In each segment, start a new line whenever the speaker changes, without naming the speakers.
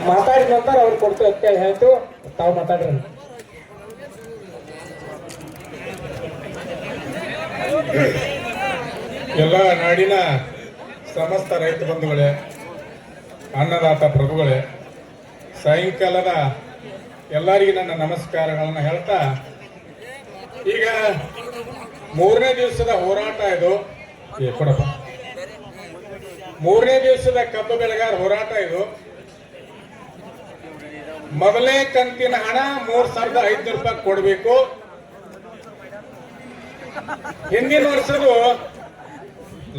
ಮಾತಾಡಿದ ನಂತರ ಅವ್ರು ಕೊಡ್ತೀವಿ ಅಂತೇಳಿ ಹೇಳ್ತು. ತಾವು ಮಾತಾಡ್ರಿ.
ಎಲ್ಲ ನಾಡಿನ ಸಮಸ್ತ ರೈತ ಬಂಧುಗಳೇ, ಅನ್ನದಾತ ಪ್ರಭುಗಳೇ, ಸಾಯಂಕಾಲದ ಎಲ್ಲರಿಗೂ ನನ್ನ ನಮಸ್ಕಾರಗಳನ್ನು ಹೇಳ್ತಾ, ಈಗ 3ನೇ ದಿವಸದ ಹೋರಾಟ ಇದು. ಕೊಡಪ್ಪ. 3ನೇ ದಿವಸದ ಕಬ್ಬು ಬೆಳೆಗಾರ ಹೋರಾಟ ಇದು. ಮೊದಲನೇ ಕಂತಿನ ಹಣ 3,500 ರೂಪಾಯಿ ಕೊಡಬೇಕು. ಹಿಂದಿನ ವರ್ಷದ್ದು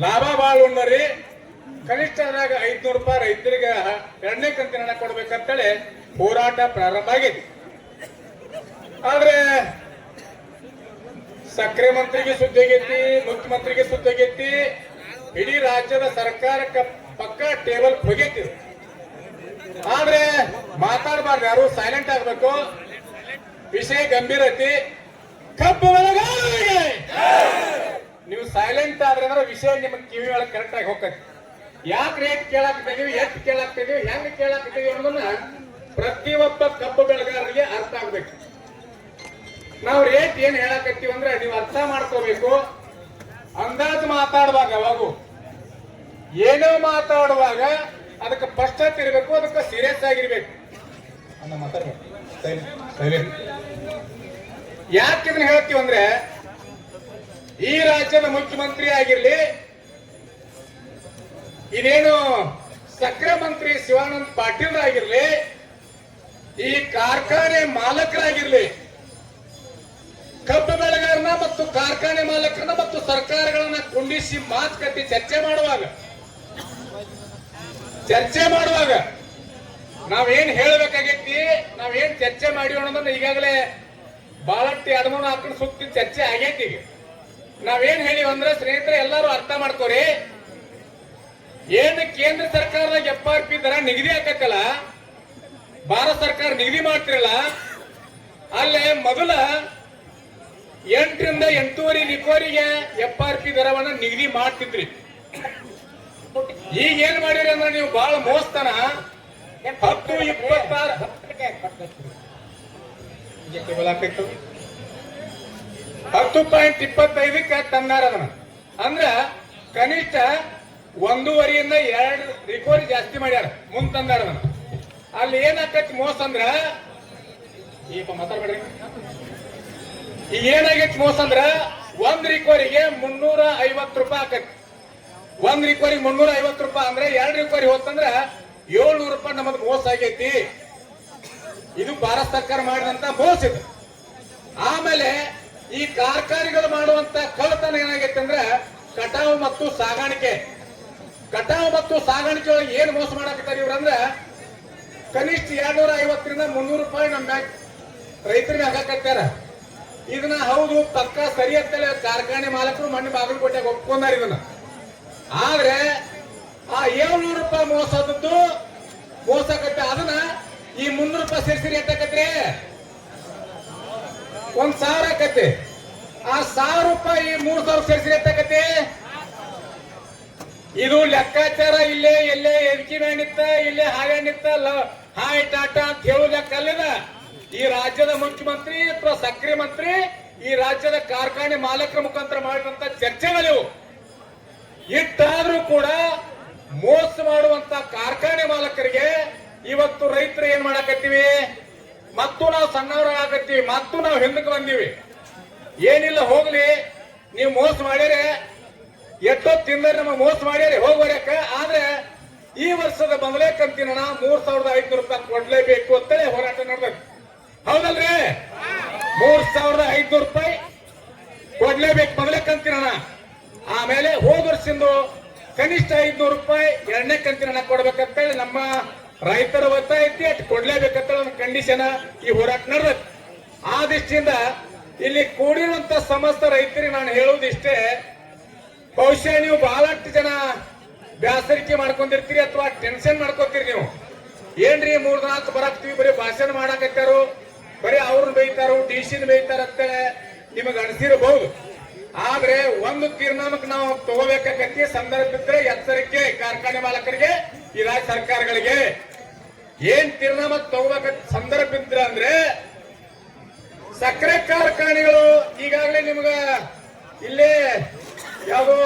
ಲಾಭ ಬಾಳ ಉಂಡರಿ, ಕನಿಷ್ಠದಾಗ 500 ರೂಪಾಯಿ ರೈತರಿಗೆ 2ನೇ ಕಂತಿನ ಹಣ ಕೊಡ್ಬೇಕಂತೇಳಿ ಹೋರಾಟ ಪ್ರಾರಂಭ ಆಗಿದೆ. ಆದ್ರೆ ಸಕ್ಕರೆ ಮಂತ್ರಿಗೆ ಸುದ್ದಿ ಆಗೈತಿ, ಮುಖ್ಯಮಂತ್ರಿಗೆ ಸುದ್ದಿ ಆಗೈತಿ, ಇಡೀ ರಾಜ್ಯದ ಸರ್ಕಾರಕ್ಕೆ ಪಕ್ಕ ಟೇಬಲ್ ಹೋಗೈತಿ. ಆದ್ರೆ ಮಾತಾಡಬಾರ್ದು, ಯಾರು ಸೈಲೆಂಟ್ ಆಗ್ಬೇಕು. ವಿಷಯ ಗಂಭೀರ ಐತಿ. ಕಬ್ಬು ಬೆಳೆಗಾರರಿಗೆ ನೀವು ಸೈಲೆಂಟ್ ಆದ್ರೆ ಅಂದ್ರೆ ವಿಷಯ ನಿಮಗೆ ಕಿವಿ ಒಳಗೆ ಕರೆಕ್ಟ್ ಆಗಿ ಹೋಗ್ತೈತಿ. ಯಾಕೆ ರೇಟ್ ಕೇಳಾಕ್ತಿದೀವಿ, ಎಷ್ಟು ಕೇಳಾಕ್ತಿದೀವಿ, ಹೆಂಗ್ ಕೇಳಾಕ್ತಿದೀವಿ ಅನ್ನೋದನ್ನ ಪ್ರತಿಯೊಬ್ಬ ಕಬ್ಬು ಬೆಳೆಗಾರರಿಗೆ ಅರ್ಥ ಆಗ್ಬೇಕು. ನಾವು ರೇಟ್ ಏನ್ ಹೇಳಾಕತ್ತೀವಿ ಅಂದ್ರೆ ನೀವು ಅರ್ಥ ಮಾಡ್ಕೋಬೇಕು. ಅಂದಾಜು ಮಾತಾಡುವಾಗ ಯಾವಾಗೂ ಏನೋ ಮಾತಾಡುವಾಗ ಅದಕ್ಕೆ ಸ್ಪಷ್ಟತೆ ಇರಬೇಕು, ಅದಕ್ಕೆ ಸೀರಿಯಸ್ ಆಗಿರ್ಬೇಕು. ಅನ್ನ ಮಾತಾಡ್ಬೇಕು. ಯಾಕೆ ಇದನ್ನ ಹೇಳ್ತೀವಿ ಅಂದ್ರೆ, ಈ ರಾಜ್ಯದ ಮುಖ್ಯಮಂತ್ರಿ ಆಗಿರ್ಲಿ, ಇದೇನು ಸಕ್ಕರೆ ಮಂತ್ರಿ ಶಿವಾನಂದ ಪಾಟೀಲ್ ಆಗಿರ್ಲಿ, ಈ ಕಾರ್ಖಾನೆ ಮಾಲಕರಾಗಿರ್ಲಿ, ಕಬ್ಬು ಬೆಳೆಗಾರನ ಮತ್ತು ಕಾರ್ಖಾನೆ ಮಾಲಕರನ್ನ ಮತ್ತು ಸರ್ಕಾರಗಳನ್ನ ಕುಂಡಿಸಿ ಮಾತುಕತೆ ಚರ್ಚೆ ಮಾಡುವಾಗ ನಾವೇನ್ ಹೇಳಬೇಕಾಗೈತಿ, ನಾವೇನ್ ಚರ್ಚೆ ಮಾಡಿಯೋಣ ಅನ್ನೋದನ್ನ ಈಗಾಗಲೇ ಬಹಳಷ್ಟು 2-3 ಸುತ್ತಿನ ಚರ್ಚೆ ಆಗೈತಿ. ಈಗ ನಾವೇನ್ ಹೇಳಿವಂದ್ರೆ, ಸ್ನೇಹಿತರೆ ಎಲ್ಲರೂ ಅರ್ಥ ಮಾಡ್ಕೋರಿ. ಏನ್ ಕೇಂದ್ರ ಸರ್ಕಾರದಾಗ FRP ದರ ನಿಗದಿ ಆಕತ್ತಲ್ಲ, ಭಾರತ ಸರ್ಕಾರ ನಿಗದಿ ಮಾಡ್ತಿರಲ್ಲ, ಅಲ್ಲೇ ಮೊದಲ 8 ರಿಂದ 8.5 ಲಿಕೋರಿಗೆ FRP ದರವನ್ನ ನಿಗದಿ ಮಾಡ್ತಿದ್ರಿ. ಈಗ ಏನ್ ಮಾಡಿರಿ ಅಂದ್ರೆ ನೀವು ಬಹಳ ಮೋಸ್ತನ 10.25ಕ್ಕೆ ತಂದಾರ ಅದನ್ನ. ಅಂದ್ರ ಕನಿಷ್ಠ 1.5ರಿಂದ 2 ರಿಕೋರಿ ಜಾಸ್ತಿ ಮಾಡ್ಯಾರ, ಮುಂದ್ ತಂದಾರ ಅದನ್ನ. ಅಲ್ಲಿ ಏನಾಕೈತಿ ಮೋಸ ಅಂದ್ರ, ಈಗ ಮಾತಾಡ್ಬೇಡ್ರಿ, ಈಗ ಏನಾಗೈತಿ ಮೋಸ ಅಂದ್ರ 1 ರಿಕೋರಿಗೆ 350 ರೂಪಾಯಿ ಆಕೈತಿ. 1 ರಿಕೋರಿಗೆ 350 ರೂಪಾಯಿ ಅಂದ್ರೆ 2 ರಿಕೋರಿ ಹೋತಂದ್ರ 700 ರೂಪಾಯಿ ನಮ್ಮದು ಮೋಸ ಆಗೈತಿ. ಇದು ಭಾರತ ಸರ್ಕಾರ ಮಾಡಿದಂತ ಮೋಸ ಇದು. ಆಮೇಲೆ ಈ ಕಾರ್ಖಾನೆಗಳು ಮಾಡುವಂತ ಕಳ್ಳತನ ಏನಾಗೈತೆ ಅಂದ್ರೆ, ಕಟಾವು ಮತ್ತು ಸಾಗಾಣಿಕೆ ಒಳಗೆ ಏನ್ ಮೋಸ ಮಾಡಾಕತ್ತಾರ ಇವ್ರಂದ್ರ, ಕನಿಷ್ಠ 250ರಿಂದ 300 ರೂಪಾಯಿ ನಮ್ಮ ರೈತರಿಗೆ ಹಾಕಾಕತ್ತಾರ. ಇದನ್ನ ಹೌದು ಪಕ್ಕ ಸರಿ ಅಂತೇಳಿ ಕಾರ್ಖಾನೆ ಮಾಲಕರು ಮಣ್ಣು ಬಾಗಲಕೋಟೆಗೆ ಒಪ್ಕೊಂಡಾರ ಇದನ್ನ. ಆದ್ರೆ ಆ 700 ರೂಪಾಯಿ ಮೋಸಕತ್ತೆ, ಅದನ್ನ ಈ 300 ರೂಪಾಯಿ ಸೇರಿಸಿ ಎಷ್ಟಾಕತ್ರಿ, 1,000 ಆಕತ್ತೆ. ಆ 1,000 ರೂಪಾಯಿ 3,000 ಸೇರಿಸಿ ಎಷ್ಟಾಕತ್ತೆ. ಇದು ಲೆಕ್ಕಾಚಾರ ಇಲ್ಲೇ ಎಲ್ಲೇ ಎದಕಿ ಮ್ಯಾಣಿತ್ತ, ಇಲ್ಲೇ ಹಾಗಣಿತ್ತ, ಹಾಯ್ ಟಾಟಾ ಅಂತ ಹೇಳೋ ಲೆಕ್ಕ ಅಲ್ಲಿದ. ಈ ರಾಜ್ಯದ ಮುಖ್ಯಮಂತ್ರಿ ಅಥವಾ ಸಕ್ರೆ ಮಂತ್ರಿ ಈ ರಾಜ್ಯದ ಕಾರ್ಖಾನೆ ಮಾಲಕರ ಮುಖಾಂತರ ಮಾಡಿದಂತ ಚರ್ಚೆಗಳಿವು. ಇಟ್ಟಾದ್ರೂ ಕೂಡ ಮೋಸ ಮಾಡುವಂತ ಕಾರ್ಖಾನೆ ಮಾಲಕರಿಗೆ ಇವತ್ತು ರೈತರು ಏನ್ ಮಾಡಾಕತ್ತೀವಿ, ಮತ್ತು ನಾವು ಸಣ್ಣವರಾಗತ್ತೀವಿ, ಮತ್ತು ನಾವು ಹಿಂದಕ್ಕೆ ಬಂದೀವಿ. ಏನಿಲ್ಲ ಹೋಗ್ಲಿ, ನೀವು ಮೋಸ ಮಾಡ್ಯಾರೆ, ಎಷ್ಟೋ ತಿಂದರೆ ನಮ್ಮ ಮೋಸ ಮಾಡ್ಯಾರೆ ಹೋಗ್ಬರ್ಯಾಕ. ಆದ್ರೆ ಈ ವರ್ಷದ ಮೊದಲೇ ಕಂತಿನ 3,500 ರೂಪಾಯಿ ಕೊಡ್ಲೇಬೇಕು ಅಂತೇಳಿ ಹೋರಾಟ ನಡೆದೈತಿ. ಹೌದಲ್ರಿ? 3,500 ರೂಪಾಯಿ ಕೊಡ್ಲೇಬೇಕು ಮೊದಲೇ ಕಂತಿನ. ಆಮೇಲೆ ಹೋದ ವರ್ಷದಿಂದ ಕನಿಷ್ಠ 500 ರೂಪಾಯಿ 2ನೇ ಕಂತಿನ ಕೊಡ್ಬೇಕಂತೇಳಿ ನಮ್ಮ ರೈತರ ಒತ್ತಾಯ ಐತಿ. ಅಷ್ಟು ಕೊಡ್ಲೇಬೇಕಂತೇಳಿ ಒಂದು ಕಂಡೀಷನ್ ಈ ಹೋರಾಟ ನಡೆದೈತಿ. ಆ ದೃಷ್ಟಿಯಿಂದ ಇಲ್ಲಿ ಕೂಡಿರುವಂತ ಸಮಸ್ತ ರೈತರಿಗೆ ನಾನು ಹೇಳುವುದಿಷ್ಟೇ, ಬಹುಶಃ ನೀವು ಬಹಳಷ್ಟು ಜನ ಬ್ಯಾಸರಿಕೆ ಮಾಡ್ಕೊಂಡಿರ್ತೀರಿ ಅಥವಾ ಟೆನ್ಷನ್ ಮಾಡ್ಕೋತೀರಿ. ನೀವು ಏನ್ರಿ 3-4 ಬರಾಕ್ತಿವಿ, ಬರೀ ಭಾಷಣ ಮಾಡಾಕತ್ತಾರು, ಬರೀ ಅವ್ರನ್ನ ಬೈತಾರು, DC ಬೈತಾರ ಅಂತೇಳಿ ನಿಮಗೆ ಅನಿಸಿರಬಹುದು. ಆದ್ರೆ ಒಂದು ತೀರ್ಮಾನಕ್ಕೆ ನಾವು ತಗೋಬೇಕಾಗತ್ತೆ. ಸಂದರ್ಭ ಇದ್ರೆ ಎಚ್ಚರಿಕೆ ಕಾರ್ಖಾನೆ ಮಾಲಕರಿಗೆ, ಈ ರಾಜ್ಯ ಸರ್ಕಾರಗಳಿಗೆ ಏನ್ ತೀರ್ಮಾನ ತಗೋಬೇಕ ಸಂದರ್ಭ ಇದ್ರ ಅಂದ್ರೆ ಸಕ್ಕರೆ ಕಾರ್ಖಾನೆಗಳು ಈಗಾಗಲೇ ನಿಮ್ಗ ಇಲ್ಲೇ ಯಾವುದು